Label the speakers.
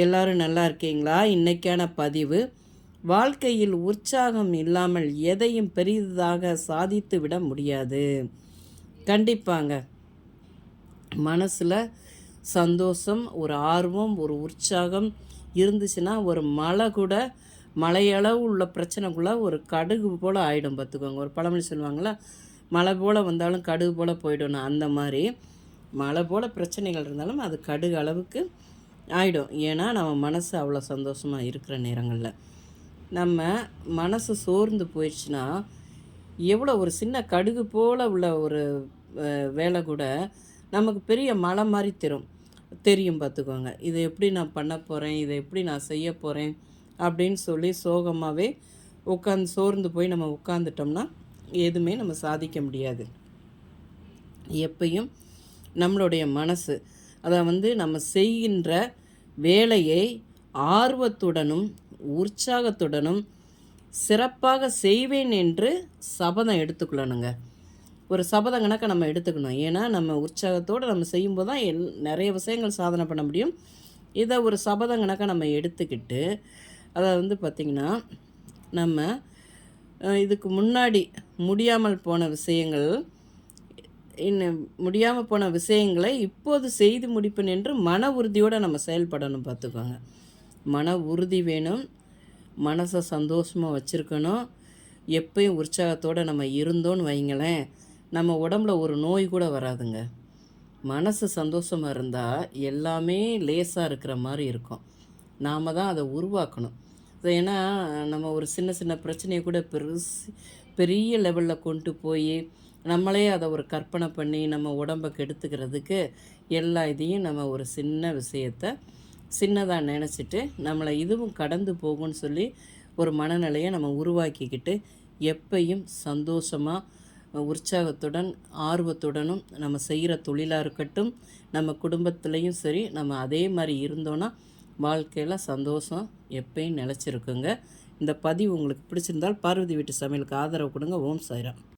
Speaker 1: எல்லாரும் நல்லா இருக்கீங்களா? இன்னைக்கான பதிவு, வாழ்க்கையில் உற்சாகம் இல்லாமல் எதையும் பெரிதாக சாதித்து விட முடியாது. கண்டிப்பாங்க. மனசில் சந்தோஷம், ஒரு ஆர்வம், ஒரு உற்சாகம் இருந்துச்சுன்னா, ஒரு மலை கூட மலையளவு உள்ள பிரச்சனைக்குள்ளே ஒரு கடுகு போல் ஆகிடும் பார்த்துக்கோங்க. ஒரு பழமொழி சொல்லுவாங்களா, மலை போல் வந்தாலும் கடுகு போல் போயிடணும். அந்த மாதிரி மலை போல் பிரச்சனைகள் இருந்தாலும் அது கடுகு அளவுக்கு ஆகிடும். ஏன்னா நம்ம மனசு அவ்வளோ சந்தோஷமாக இருக்கிற நேரங்களில் நம்ம மனசு சோர்ந்து போயிடுச்சுன்னா, எவ்வளோ ஒரு சின்ன கடுகு போல் உள்ள ஒரு வேலை கூட நமக்கு பெரிய மலை மாதிரி தெரியும் பார்த்துக்கோங்க. இதை எப்படி நான் பண்ண போகிறேன், இதை எப்படி நான் செய்ய போகிறேன் அப்படின்னு சொல்லி சோகமாகவே சோர்ந்து போய் நம்ம உட்காந்துட்டோம்னா எதுவுமே நம்ம சாதிக்க முடியாது. எப்பயும் நம்மளுடைய மனசு அதை நம்ம செய்கின்ற வேலையை ஆர்வத்துடனும் உற்சாகத்துடனும் சிறப்பாக செய்வேன் என்று சபதம் எடுத்துக்கொள்ளணுங்க. ஒரு சபதம் கணக்கை நம்ம எடுத்துக்கணும். ஏன்னா நம்ம உற்சாகத்தோடு நம்ம செய்யும்போது தான் நிறைய விஷயங்கள் சாதனை பண்ண முடியும். இதை ஒரு சபதம் கணக்கை நம்ம எடுத்துக்கிட்டு அதை பார்த்திங்கன்னா, நம்ம இதுக்கு முன்னாடி முடியாமல் போன விஷயங்கள் இன்னும் முடியாமல் போன விஷயங்களை இப்போது செய்து முடிப்பேன் என்று மன உறுதியோடு நம்ம செயல்படணும் பார்த்துக்கோங்க. மன உறுதி வேணும், மனசை சந்தோஷமாக வச்சுருக்கணும். எப்பயும் உற்சாகத்தோடு நம்ம இருந்தோன்னு வைங்களேன், நம்ம உடம்புல ஒரு நோய் கூட வராதுங்க. மனசு சந்தோஷமாக இருந்தால் எல்லாமே லேசாக இருக்கிற மாதிரி இருக்கும். நாம் தான் அதை உருவாக்கணும். ஏன்னா நம்ம ஒரு சின்ன சின்ன பிரச்சனையை கூட பெரிய லெவலில் கொண்டு போய் நம்மளே அதை ஒரு கற்பனை பண்ணி நம்ம உடம்பை கெடுத்துக்கிறதுக்கு எல்லா இதையும் நம்ம ஒரு சின்ன விஷயத்தை சின்னதாக நினச்சிட்டு நம்மளை இதுவும் கடந்து போகும்னு சொல்லி ஒரு மனநிலையை நம்ம உருவாக்கிக்கிட்டு எப்பையும் சந்தோஷமாக உற்சாகத்துடன் ஆர்வத்துடனும் நம்ம செய்கிற தொழிலாக இருக்கட்டும், நம்ம குடும்பத்துலேயும் சரி, நம்ம அதே மாதிரி இருந்தோன்னா வாழ்க்கையில் சந்தோஷம் எப்பயும் நிலச்சிருக்குங்க. இந்த பதிவு உங்களுக்கு பிடிச்சிருந்தால் பார்வதி வீட்டு சமையலுக்கு ஆதரவு கொடுங்க. ஓம் சாய்ராம்.